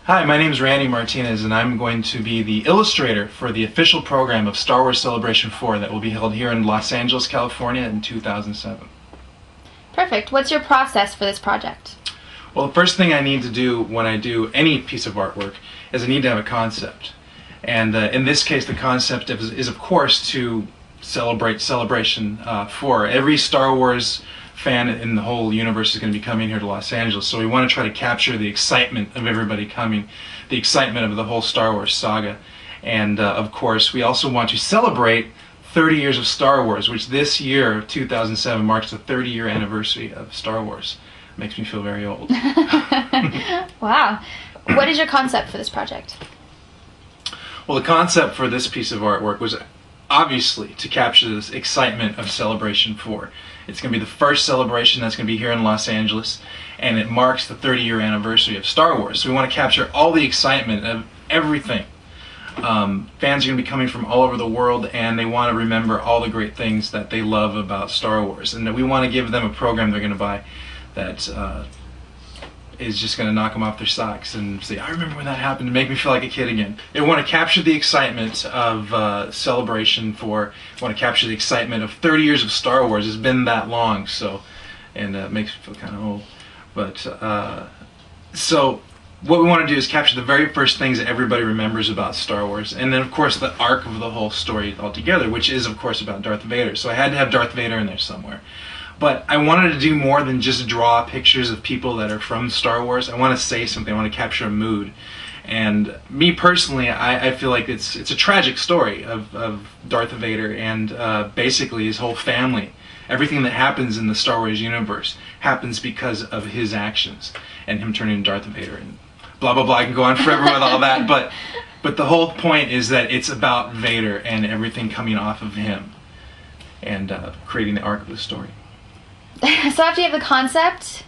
Hi, my name is Randy Martinez, and I'm going to be the illustrator for the official program of Star Wars Celebration 4 that will be held here in Los Angeles, California in 2007. Perfect. What's your process for this project? Well, the first thing I need to do when I do any piece of artwork is I need to have a concept. And in this case, the concept is of course, to celebrate Celebration 4. Every Star Wars fan in the whole universe is going to be coming here to Los Angeles, so we want to try to capture the excitement of everybody coming, the excitement of the whole Star Wars saga. And of course, we also want to celebrate 30 years of Star Wars, which this year, 2007, marks the 30-year anniversary of Star Wars. Makes me feel very old. Wow. What is your concept for this project? Well, the concept for this piece of artwork was obviously to capture this excitement of Celebration 4. It's going to be the first celebration that's going to be here in Los Angeles, and it marks the 30-year anniversary of Star Wars. So we want to capture all the excitement of everything. Fans are going to be coming from all over the world, and they want to remember all the great things that they love about Star Wars. And we want to give them a program they're going to buy that is just going to knock them off their socks and say, I remember when that happened, to make me feel like a kid again. They want to capture the excitement of Celebration 4. They want to capture the excitement of 30 years of Star Wars. It's been that long, so, and it makes me feel kind of old. But, so what we want to do is capture the very first things that everybody remembers about Star Wars, and then of course the arc of the whole story altogether, which is of course about Darth Vader. So I had to have Darth Vader in there somewhere. But I wanted to do more than just draw pictures of people that are from Star Wars. I want to say something. I want to capture a mood. And me personally, I feel like it's a tragic story of Darth Vader and basically his whole family. Everything that happens in the Star Wars universe happens because of his actions and him turning into Darth Vader and blah blah blah. I can go on forever with all that, but the whole point is that it's about Vader and everything coming off of him and creating the arc of the story. So after you have the concept,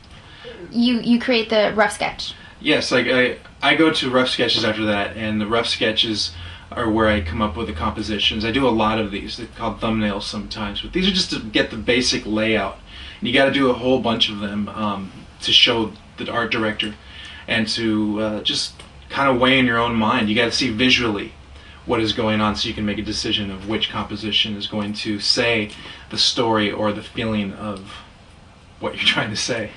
you create the rough sketch. Yes, I go to rough sketches after that, and the rough sketches are where I come up with the compositions. I do a lot of these. They're called thumbnails sometimes, but these are just to get the basic layout. And you got to do a whole bunch of them to show the art director and to just kind of weigh in your own mind. You got to see visually what is going on so you can make a decision of which composition is going to say the story or the feeling of what you're trying to say.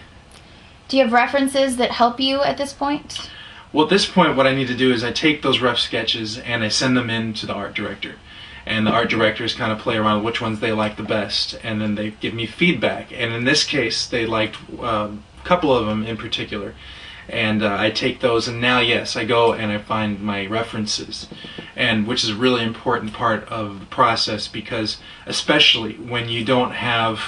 Do you have references that help you at this point? Well, at this point what I need to do is I take those rough sketches and I send them in to the art director. And the art directors kind of play around with which ones they like the best, and then they give me feedback. And in this case, they liked a couple of them in particular. And I take those, and now, yes, I go and I find my references, and which is a really important part of the process, because especially when you don't have,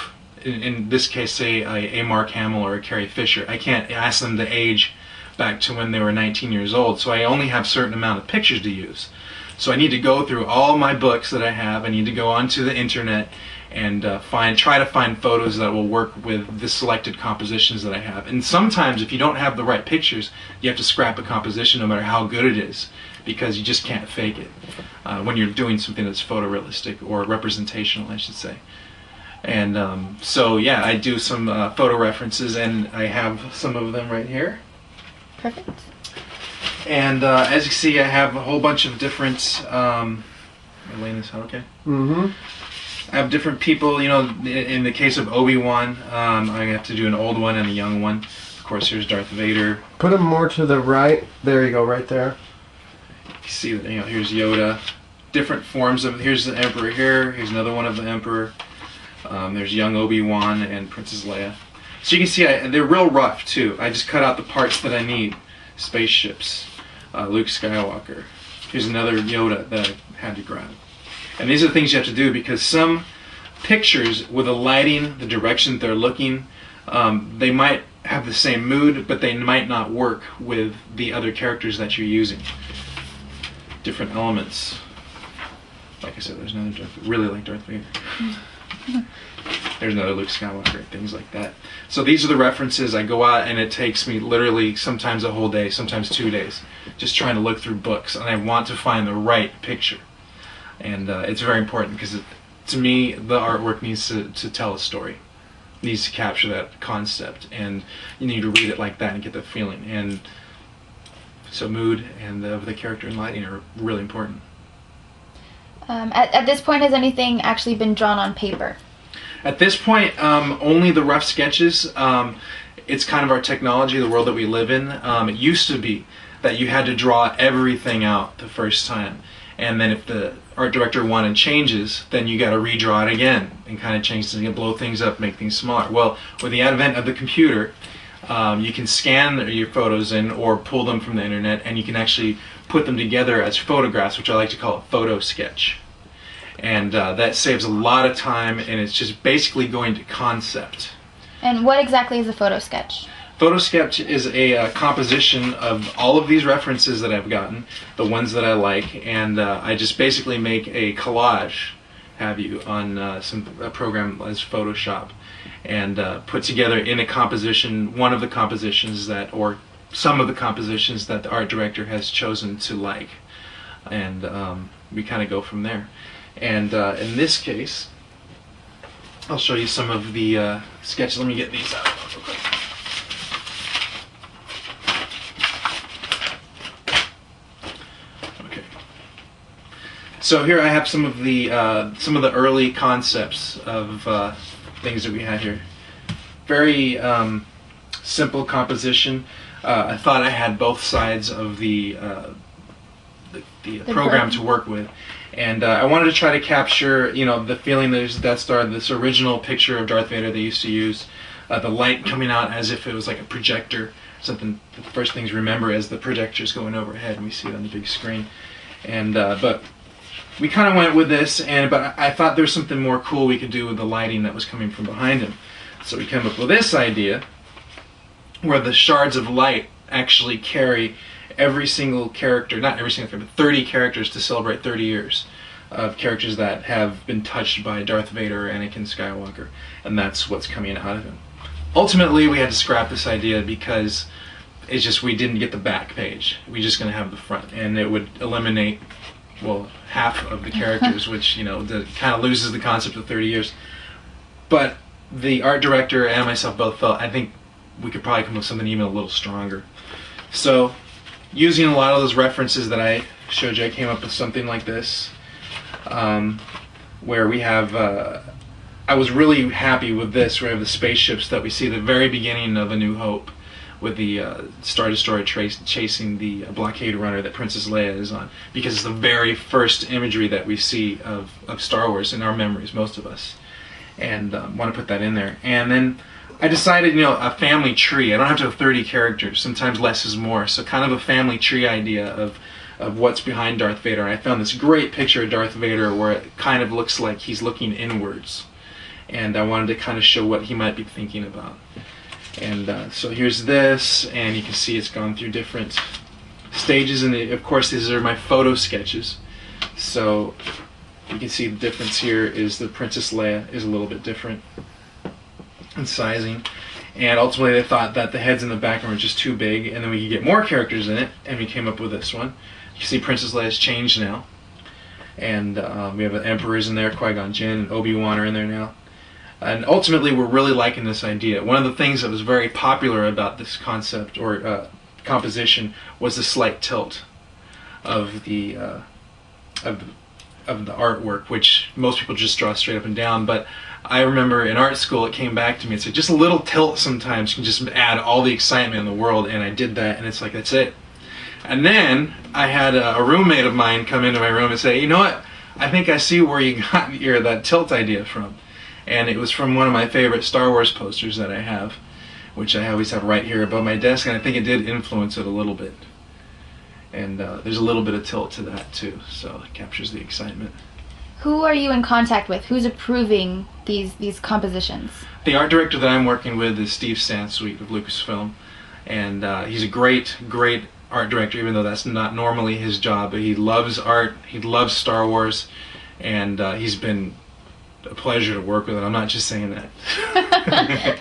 in this case, say a Mark Hamill or a Carrie Fisher, I can't ask them to age back to when they were 19 years old, so I only have a certain amount of pictures to use. So I need to go through all my books that I have. I need to go onto the internet and try to find photos that will work with the selected compositions that I have. And sometimes if you don't have the right pictures, you have to scrap a composition no matter how good it is, because you just can't fake it when you're doing something that's photorealistic, or representational, I should say. And so yeah, I do some photo references, and I have some of them right here. Perfect. And as you see, I have a whole bunch of different, am I laying this out okay? Mm-hmm. I have different people, you know, in the case of Obi-Wan, I have to do an old one and a young one. Of course, here's Darth Vader. Put him more to the right. There you go, right there. You see, you know, here's Yoda. Different forms of, here's the Emperor here, here's another one of the Emperor. There's young Obi-Wan and Princess Leia. So you can see, they're real rough, too. I just cut out the parts that I need. Spaceships, Luke Skywalker. Here's another Yoda that I had to grab. And these are the things you have to do, because some pictures, with the lighting, the direction they're looking, they might have the same mood, but they might not work with the other characters that you're using. Different elements. Like I said, there's another Darth, really like Darth Vader. There's another Luke Skywalker, things like that. So these are the references. I go out, and it takes me literally sometimes a whole day, sometimes 2 days, just trying to look through books, and I want to find the right picture. And it's very important, because to me, the artwork needs to tell a story. It needs to capture that concept, and you need to read it like that and get that feeling. And So mood and the character and lighting are really important. At this point, has anything actually been drawn on paper? At this point, only the rough sketches. It's kind of our technology, the world that we live in. It used to be that you had to draw everything out the first time, and then if the art director wanted changes, then you got to redraw it again and kind of change things, blow things up, make things smaller. Well, with the advent of the computer, you can scan your photos in or pull them from the internet, and you can actually put them together as photographs, which I like to call a photo sketch. And that saves a lot of time, and it's just basically going to concept. And what exactly is a photo sketch? Photo sketch is a composition of all of these references that I've gotten, the ones that I like, and I just basically make a collage, have you, on a program as Photoshop, and put together in a composition, one of the compositions that, or some of the compositions that the art director has chosen to like, and we kind of go from there. And in this case, I'll show you some of the sketches. Let me get these out real quick. Okay. So here I have some of the early concepts of things that we had here. Very simple composition. I thought I had both sides of the program to work with. And I wanted to try to capture, the feeling that there's Death Star, this original picture of Darth Vader they used to use, the light coming out as if it was like a projector. Something, the first things you remember as the projector's going overhead, and we see it on the big screen. And but we kind of went with this, but I thought there was something more cool we could do with the lighting that was coming from behind him. So we came up with this idea, where the shards of light actually carry every single character, not every single character, but 30 characters to celebrate 30 years of characters that have been touched by Darth Vader or Anakin Skywalker, and that's what's coming out of him. Ultimately, we had to scrap this idea because it's just we didn't get the back page. We're just going to have the front, and it would eliminate, well, half of the characters, which, kind of loses the concept of 30 years. But the art director and myself both felt, I think we could probably come up with something even a little stronger. So, using a lot of those references that I showed you, I came up with something like this, where we have, I was really happy with this, where we have the spaceships that we see at the very beginning of A New Hope, with the Star Destroyer chasing the blockade runner that Princess Leia is on, because it's the very first imagery that we see of Star Wars in our memories, most of us, and want to put that in there. And then I decided, a family tree. I don't have to have 30 characters. Sometimes less is more. So kind of a family tree idea of what's behind Darth Vader. And I found this great picture of Darth Vader where it kind of looks like he's looking inwards. And I wanted to kind of show what he might be thinking about. And so here's this, and you can see it's gone through different stages. And of course, these are my photo sketches. So you can see the difference here is the Princess Leia is a little bit different and sizing, and ultimately they thought that the heads in the background were just too big, and then we could get more characters in it, and we came up with this one. You can see Princess Leia's changed now, and we have the Emperors in there, Qui-Gon Jinn and Obi-Wan are in there now, and ultimately we're really liking this idea. One of the things that was very popular about this concept or composition was the slight tilt of the artwork, which most people just draw straight up and down, but I remember in art school it came back to me and said just a little tilt sometimes can just add all the excitement in the world, and I did that, and it's like, that's it. And then I had a roommate of mine come into my room and say, you know what, I think I see where you got that tilt idea from. And it was from one of my favorite Star Wars posters that I have, which I always have right here above my desk, and I think it did influence it a little bit. And there's a little bit of tilt to that too, so it captures the excitement. Who are you in contact with? Who's approving these compositions? The art director that I'm working with is Steve Sansweet of Lucasfilm, and he's a great art director, even though that's not normally his job. But he loves art, he loves Star Wars, and he's been a pleasure to work with, and I'm not just saying that.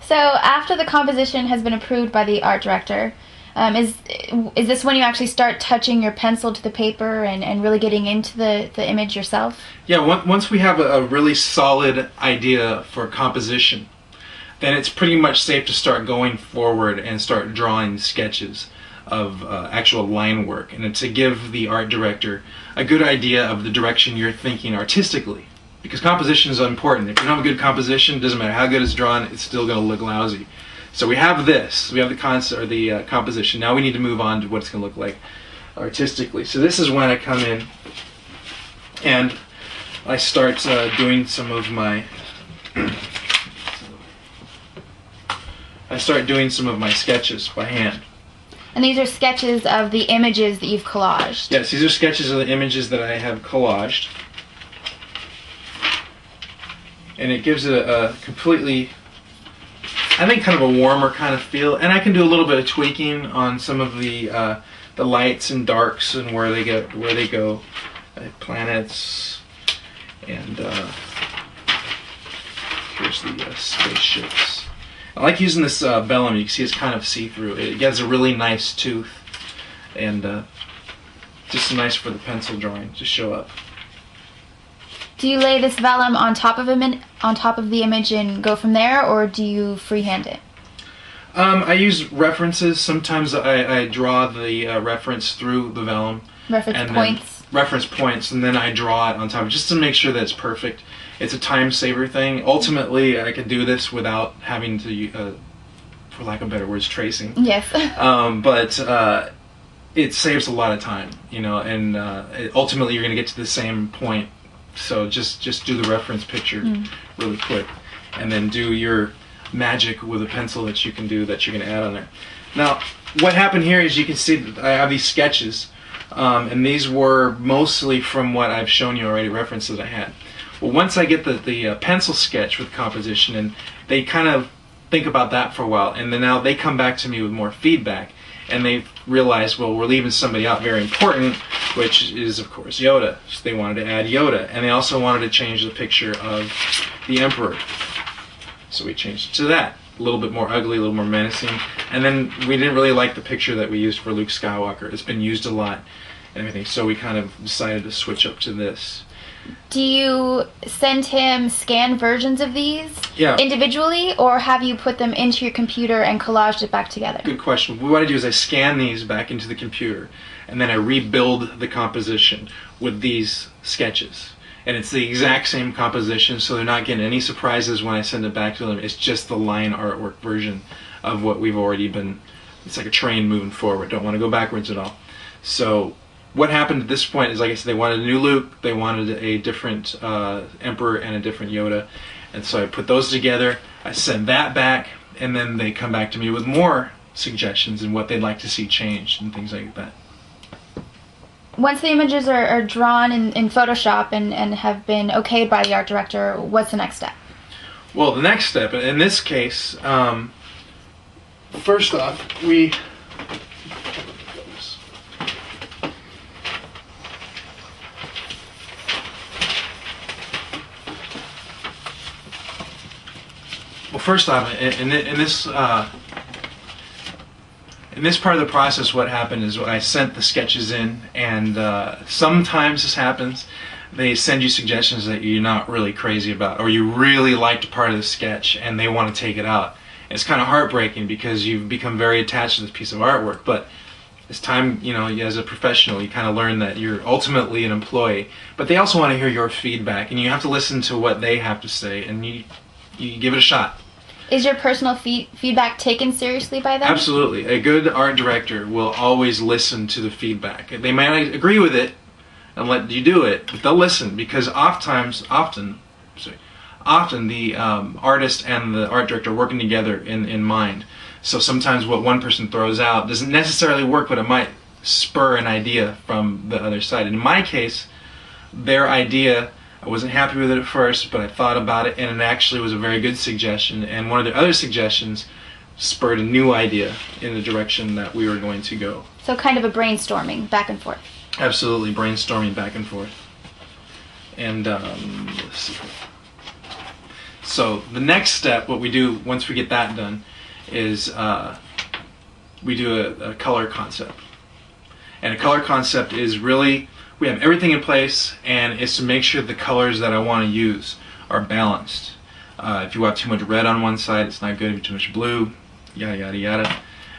So after the composition has been approved by the art director, is this when you actually start touching your pencil to the paper and really getting into the image yourself? Yeah, once we have a really solid idea for composition, then it's pretty much safe to start going forward and start drawing sketches. of actual line work, and to give the art director a good idea of the direction you're thinking artistically. Because composition is important. If you don't have a good composition, it doesn't matter how good it's drawn, it's still going to look lousy. So we have this, we have the concept or the composition. Now we need to move on to what it's going to look like artistically. So this is when I come in and I start doing some of my sketches by hand. And these are sketches of the images that you've collaged. Yes, these are sketches of the images that I have collaged. And it gives it a completely, I think, kind of a warmer kind of feel. And I can do a little bit of tweaking on some of the lights and darks and where they go. Planets, and here's the spaceships. I like using this vellum. You can see it's kind of see-through. It gets a really nice tooth, and just nice for the pencil drawing to show up. Do you lay this vellum on top of the image and go from there, or do you freehand it? I use references. Sometimes I draw the reference through the vellum. Reference points, and then I draw it on top just to make sure that it's perfect. It's a time saver thing. Ultimately, I could do this without having to, for lack of better words, tracing. Yes. But it saves a lot of time, you know, and ultimately you're going to get to the same point. So just do the reference picture really quick, and then do your magic with a pencil that you can do that you're going to add on there. Now, what happened here is you can see that I have these sketches. And these were mostly from what I've shown you already, references I had. Well, once I get the pencil sketch with composition, and they kind of think about that for a while, and then now they come back to me with more feedback, and they realize, well, we're leaving somebody out very important, which is, of course, Yoda. So they wanted to add Yoda, and they also wanted to change the picture of the Emperor. So we changed it to that. A little bit more ugly, a little more menacing. And then we didn't really like the picture that we used for Luke Skywalker. It's been used a lot and everything, so we kind of decided to switch up to this. Do you send him scanned versions of these individually, or have you put them into your computer and collaged it back together? Good question. What I do is I scan these back into the computer, and then I rebuild the composition with these sketches. And it's the exact same composition, so they're not getting any surprises when I send it back to them. It's just the line artwork version of what we've already been. It's like a train moving forward. Don't want to go backwards at all. So what happened at this point is, like I said, they wanted a new Luke, they wanted a different Emperor and a different Yoda. And so I put those together, I send that back, and then they come back to me with more suggestions and what they'd like to see changed and things like that. Once the images are drawn in Photoshop and have been okayed by the art director, what's the next step? Well, the next step, in this case, first off, in this part of the process, what happened is I sent the sketches in, and sometimes this happens. They send you suggestions that you're not really crazy about, or you really liked part of the sketch and they want to take it out. It's kind of heartbreaking because you've become very attached to this piece of artwork, but as time, you know, as a professional, you kind of learn that you're ultimately an employee, but they also want to hear your feedback, and you have to listen to what they have to say, and you give it a shot. Is your personal feedback taken seriously by them? Absolutely. A good art director will always listen to the feedback. They might not agree with it and let you do it, but they'll listen, because often the artist and the art director are working together in mind. So sometimes what one person throws out doesn't necessarily work, but it might spur an idea from the other side. In my case, their idea, I wasn't happy with it at first, but I thought about it, and it actually was a very good suggestion. And one of the other suggestions spurred a new idea in the direction that we were going to go. So kind of a brainstorming back and forth. Absolutely, brainstorming back and forth. And let's see. So the next step, what we do once we get that done, is we do a color concept. And a color concept is really, we have everything in place, and it's to make sure the colors that I want to use are balanced. If you have too much red on one side, it's not good. If you have too much blue, yada yada yada.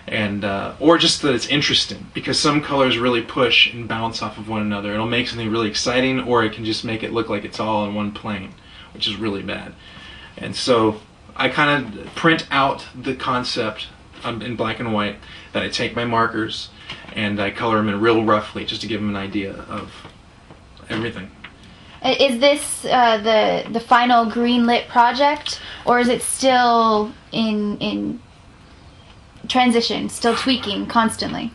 and or just that it's interesting, because some colors really push and bounce off of one another. It'll make something really exciting, or it can just make it look like it's all in one plane, which is really bad. And so I kind of print out the concept in black and white, then I take my markers and I color them in real roughly just to give them an idea of everything. Is this the final green-lit project, or is it still in transition, still tweaking constantly?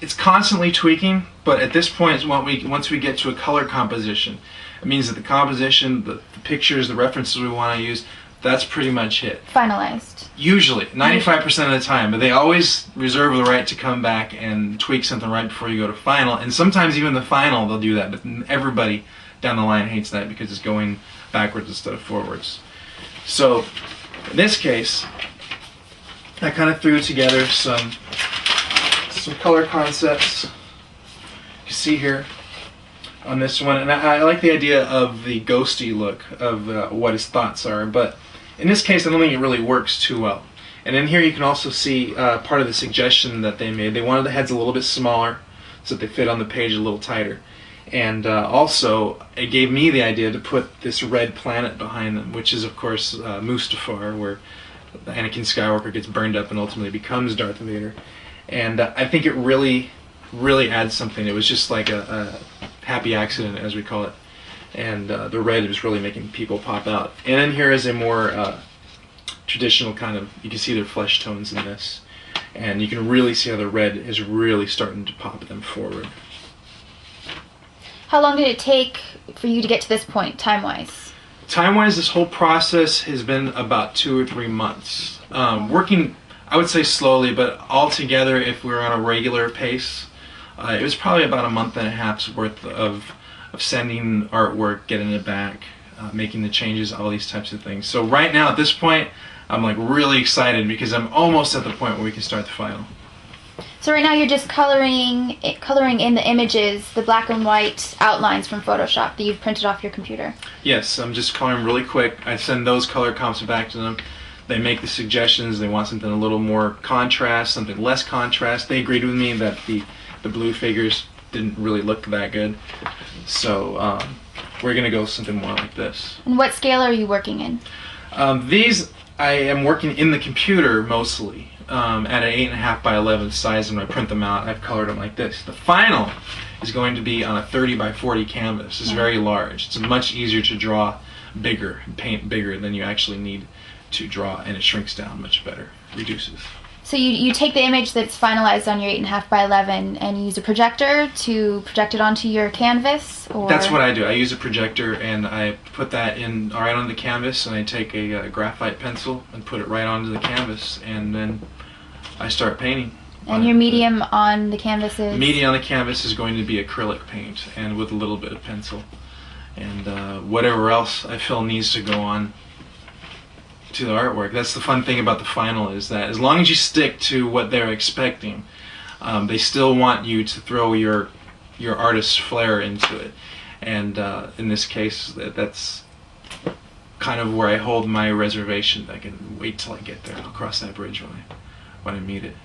It's constantly tweaking, but at this point, once we get to a color composition, it means that the composition, the pictures, the references we want to use, that's pretty much it. Finalized. Usually, 95% of the time, but they always reserve the right to come back and tweak something right before you go to final, and sometimes even the final they'll do that, but everybody down the line hates that because it's going backwards instead of forwards. So, in this case, I kind of threw together some color concepts. You see here on this one, and I like the idea of the ghosty look of what his thoughts are, but in this case I don't think it really works too well. And in here you can also see part of the suggestion that they made. They wanted the heads a little bit smaller so that they fit on the page a little tighter. And also, it gave me the idea to put this red planet behind them, which is, of course, Mustafar, where Anakin Skywalker gets burned up and ultimately becomes Darth Vader. And I think it really, really adds something. It was just like a happy accident, as we call it. And the red is really making people pop out. And then here is a more traditional kind of, you can see their flesh tones in this. And you can really see how the red is really starting to pop them forward. How long did it take for you to get to this point, time-wise? Time-wise, this whole process has been about 2 or 3 months. Working, I would say slowly, but altogether, if we were on a regular pace, it was probably about a month and a half's worth of sending artwork, getting it back, making the changes, all these types of things. So right now, at this point, I'm like really excited because I'm almost at the point where we can start the final. So right now you're just coloring in the images, the black and white outlines from Photoshop that you've printed off your computer. Yes, I'm just coloring really quick. I send those color comps back to them. They make the suggestions. They want something a little more contrast, something less contrast. They agreed with me that the blue figures didn't really look that good. So we're going to go with something more like this. And what scale are you working in? These I am working in the computer mostly. At an 8.5 by 11 size, and when I print them out, I've colored them like this. The final is going to be on a 30 by 40 canvas. It's very large. It's much easier to draw bigger, paint bigger than you actually need to draw, and it shrinks down much better, reduces. So you take the image that's finalized on your 8.5 by 11 and you use a projector to project it onto your canvas? Or? That's what I do. I use a projector and I put that in right on the canvas, and I take a graphite pencil and put it right onto the canvas, and then I start painting. And your medium on the canvas is? Medium on the canvas is going to be acrylic paint, and with a little bit of pencil. And whatever else I feel needs to go on to the artwork. That's the fun thing about the final, is that as long as you stick to what they're expecting, they still want you to throw your artist's flair into it. And in this case, that's kind of where I hold my reservation. I can wait till I get there. I'll cross that bridge when I meet it.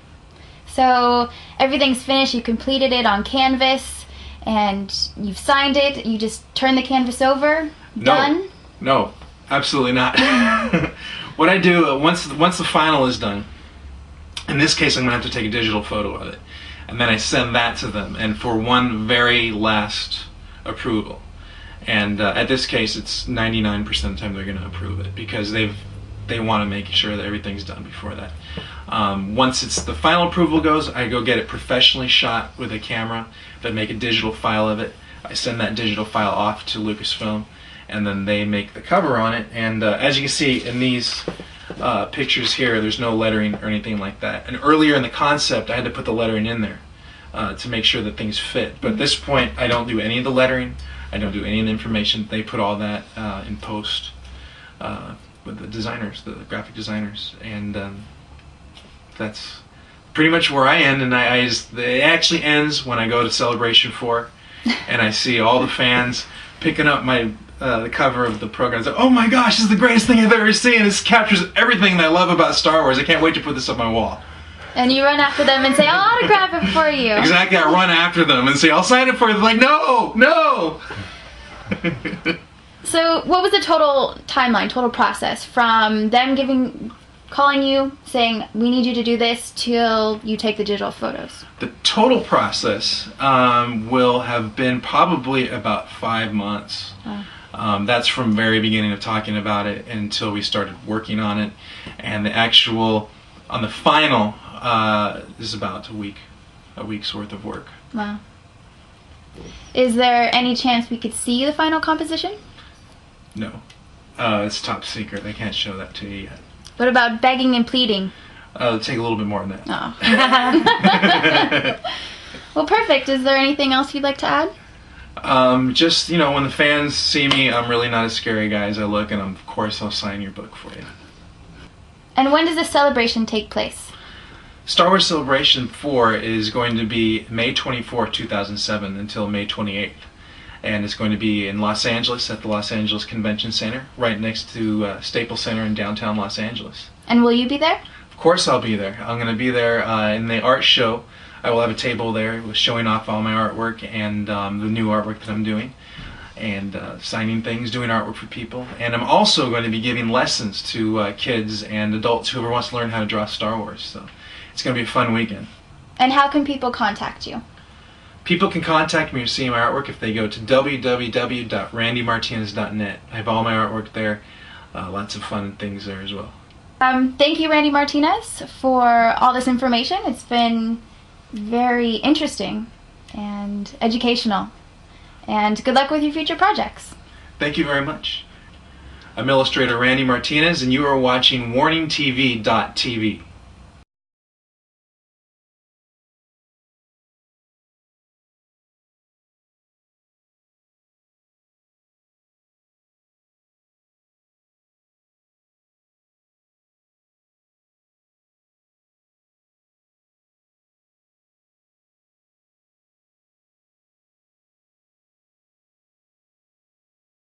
So everything's finished, you completed it on canvas, and you've signed it, you just turn the canvas over, done? No, absolutely not. What I do, once the final is done, in this case I'm going to have to take a digital photo of it, and then I send that to them, and for one very last approval. And at this case it's 99% of the time they're going to approve it, because they want to make sure that everything's done before that. Once it's the final approval goes, I go get it professionally shot with a camera, then make a digital file of it. I send that digital file off to Lucasfilm, and then they make the cover on it. And as you can see in these pictures here, there's no lettering or anything like that. And earlier in the concept, I had to put the lettering in there to make sure that things fit. But at this point, I don't do any of the lettering. I don't do any of the information. They put all that in post with the designers, the graphic designers, and that's pretty much where I end. And it actually ends when I go to Celebration 4, and I see all the fans picking up the cover of the program. It's like, oh my gosh, this is the greatest thing I've ever seen. This captures everything that I love about Star Wars. I can't wait to put this on my wall. And you run after them and say, I'll autograph it for you. Exactly, I run after them and say, I'll sign it for you. They're like, no, no. So what was the total timeline, total process from them calling you, saying, we need you to do this, till you take the digital photos? The total process will have been probably about 5 months. Oh. That's from very beginning of talking about it until we started working on it. And the actual, on the final, is about a week's worth of work. Wow. Is there any chance we could see the final composition? No. It's top secret. They can't show that to you yet. What about begging and pleading? It'll take a little bit more than that. Oh. Well, perfect. Is there anything else you'd like to add? Just, when the fans see me, I'm really not as scary guy as I look, and of course I'll sign your book for you. And when does this celebration take place? Star Wars Celebration 4 is going to be May 24, 2007 until May 28th. And it's going to be in Los Angeles at the Los Angeles Convention Center, right next to Staples Center in downtown Los Angeles. And will you be there? Of course I'll be there. I'm going to be there in the art show. I will have a table there showing off all my artwork and the new artwork that I'm doing, and signing things, doing artwork for people. And I'm also going to be giving lessons to kids and adults whoever wants to learn how to draw Star Wars. So it's going to be a fun weekend. And how can people contact you? People can contact me to see my artwork if they go to www.randymartinez.net. I have all my artwork there. Lots of fun things there as well. Thank you, Randy Martinez, for all this information. It's been very interesting and educational. And good luck with your future projects. Thank you very much. I'm Illustrator Randy Martinez, and you are watching WarningTV.tv.